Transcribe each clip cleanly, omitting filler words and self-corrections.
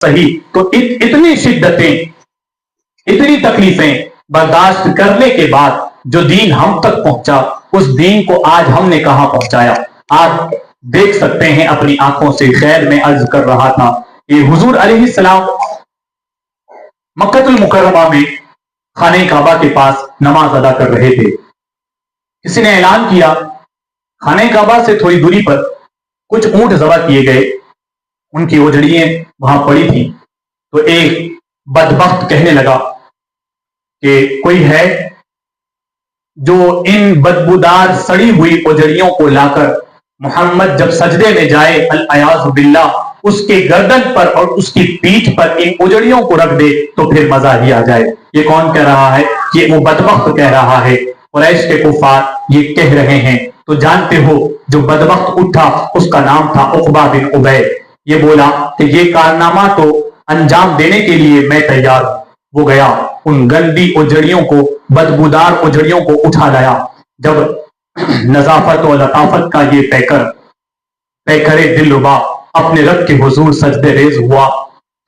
صحیح تو اتنی شدتیں اتنی تکلیفیں برداشت کرنے کے بعد جو دین ہم تک پہنچا اس دین کو آج ہم نے کہاں پہنچایا. آپ دیکھ سکتے ہیں اپنی آنکھوں سے. خیر میں عرض کر رہا تھا کہ حضور علیہ السلام مکہ المکرمہ میں خانہ کعبہ کے پاس نماز ادا کر رہے تھے. کسی نے اعلان کیا خانہ کعبہ سے تھوڑی دوری پر کچھ اونٹ ذبح کیے گئے, ان کی اوجڑیاں وہاں پڑی تھیں. تو ایک بدبخت کہنے لگا کہ کوئی ہے جو ان بدبودار سڑی ہوئی اوجڑیوں کو لا کر محمد جب سجدے میں جائے الیاذ باللہ اس کے گردن پر اور اس کی پیٹھ پر ان اوجڑیوں کو رکھ دے تو پھر مزہ ہی آ جائے. یہ کون کہہ رہا ہے؟ یہ وہ بدبخت کہہ رہا ہے. قریش کے کفار یہ کہہ رہے ہیں. تو جانتے ہو جو بدبخت اٹھا اس کا نام تھا عقبہ بن ابی. یہ بولا کہ یہ کارنامہ تو انجام دینے کے لیے میں تیار ہوں. وہ گیا ان گندی اوجڑیوں کو بدبودار اوجڑیوں کو اٹھا لایا. جب نظافت و لطافت کا یہ پیکر دلربا اپنے رب کے حضور سجدے ریز ہوا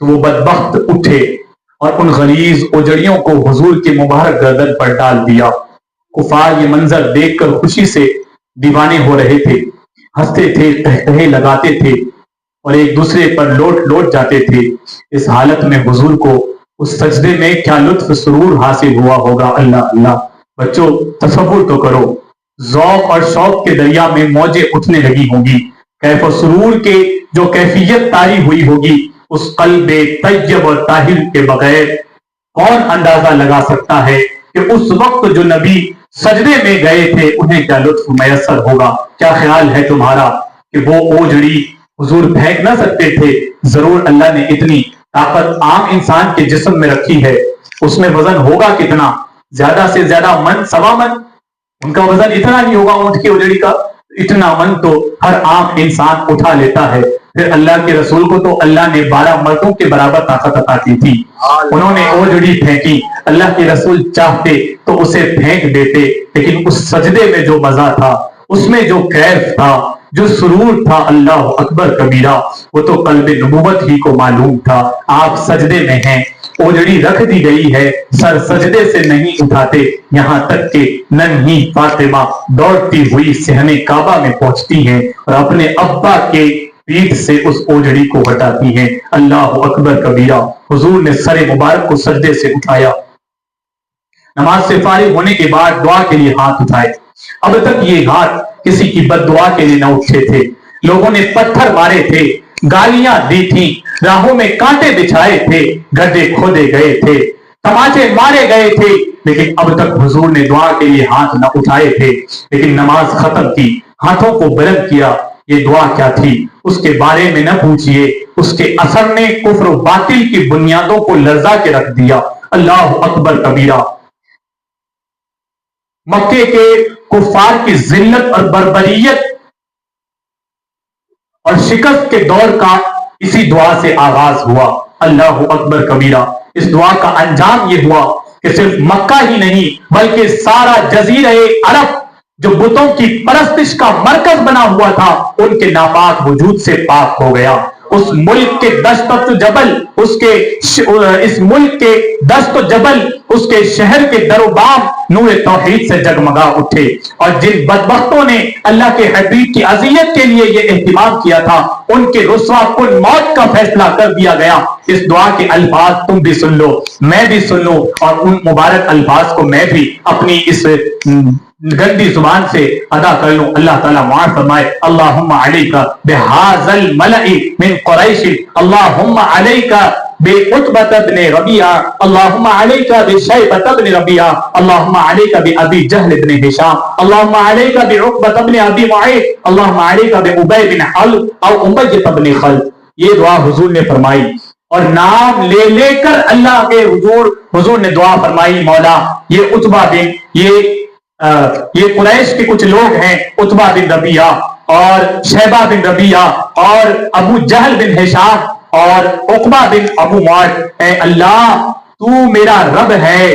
تو وہ بدبخت اٹھے اور ان غلیظ اوجڑیوں کو حضور کے مبارک گردن پر ڈال دیا. کفار یہ منظر دیکھ کر خوشی سے دیوانے ہو رہے تھے, ہنستے تھے, قہقہے لگاتے تھے اور ایک دوسرے پر لوٹ جاتے تھے. اس حالت میں حضور کو اس سجدے میں کیا لطف سرور حاصل ہوا ہوگا. اللہ اللہ. بچوں تصور تو کرو, ذوق اور شوق کے دریا میں موجیں اٹھنے لگی ہوں گی. کیف و سرور کے جو کیفیت طاری ہوئی ہوگی اس قلب طیب اور طاہر کے بغیر کون اندازہ لگا سکتا ہے کہ اس وقت جو نبی سجدے میں گئے تھے انہیں کیا لطف میسر ہوگا. کیا خیال ہے تمہارا کہ وہ اوجڑی حضور پھینک نہ سکتے تھے؟ ضرور اللہ نے اتنی طاقت عام انسان کے جسم میں رکھی ہے. اس میں وزن ہوگا کتنا؟ زیادہ سے زیادہ من, سوا من. ان کا وزن اتنا نہیں ہوگا اونٹ کی اوجڑی کا. اتنا من تو ہر عام انسان اٹھا لیتا ہے. پھر اللہ کے رسول کو تو اللہ نے 12 مردوں کے برابر طاقت عطا کی تھی. انہوں نے اوجڑی پھینکی. اللہ کے رسول چاہتے تو اسے پھینک دیتے, لیکن اس سجدے میں جو مزہ تھا, اس میں جو کیف تھا, جو سرور تھا, اللہ اکبر کبیرہ, وہ تو قلب نبوت ہی کو معلوم تھا. آپ سجدے میں ہیں, اوجڑی رکھ دی گئی ہے, سر سجدے سے نہیں اٹھاتے, یہاں تک کہ ننھی فاطمہ دوڑتی ہوئی صحن کعبہ میں پہنچتی ہیں اور اپنے ابا کے پیٹھ سے اس اوجڑی کو ہٹاتی ہیں. اللہ اکبر کبیرہ. حضور نے سر مبارک کو سجدے سے اٹھایا. نماز سے فارغ ہونے کے بعد دعا کے لیے ہاتھ اٹھائے. اب تک یہ ہاتھ کسی کی بد دعا کے لیے نہ اٹھے تھے. لوگوں نے پتھر مارے تھے, گالیاں دی تھیں, راہوں میں کانٹے بچھائے تھے, گڈھے کھودے گئے تھے, تماچے مارے گئے تھے, لیکن اب تک حضور نے دعا کے لیے ہاتھ نہ اٹھائے تھے. لیکن نماز ختم کی, ہاتھوں کو بلند کیا. یہ دعا کیا تھی اس کے بارے میں نہ پوچھئے, اس کے اثر نے کفر و باطل کی بنیادوں کو لرزا کے رکھ دیا. اللہ اکبر کبیرہ. مکے کے کفار کی ذلت اور بربریت اور شکست کے دور کا اسی دعا سے آغاز ہوا. اللہ اکبر کبیرہ. اس دعا کا انجام یہ ہوا کہ صرف مکہ ہی نہیں بلکہ سارا جزیرہ عرب جو بتوں کی پرستش کا مرکز بنا ہوا تھا ان کے ناپاک وجود سے پاک ہو گیا. اس ملک کے دشت و جبل, اس ملک کے دشت و جبل, اس کے شہر کے در و بام نور توحید سے جگمگا اٹھے. اور جن بدبختوں نے اللہ کے حبیب کی اذیت کے لیے یہ اہتمام کیا تھا ان کے رسوا کن موت کا فیصلہ کر دیا گیا. اس دعا کے الفاظ تم بھی سن لو, میں بھی سن لوں, اور ان مبارک الفاظ کو میں بھی اپنی اس گندی زبان سے ادا کر لوں. اللہ تعالیٰ معاف فرمائے. اللہم علیکہ بہذا الملأ من قریش, اللہم علیکہ بعتبۃ بن ربیعہ, اللہم علیکہ بشیبۃ بن ربیعہ, اللہم علیکہ بابی جہل بن ہشام, اللہم علیکہ بعقبۃ بن ابی معیط, اللہم علیکہ بابی بن حلب او امیۃ بن خلف. یہ دعا حضور نے فرمائی اور نام لے لے کر اللہ کے حضور نے دعا فرمائی. مولا یہ عتبہ بن یہ قریش کے کچھ لوگ ہیں, عتبہ بن ربیعہ اور شیبہ بن ربیعہ اور ابو جہل بن ہشام اور عقبہ بن ابو معیط. اے اللہ تو میرا رب ہے,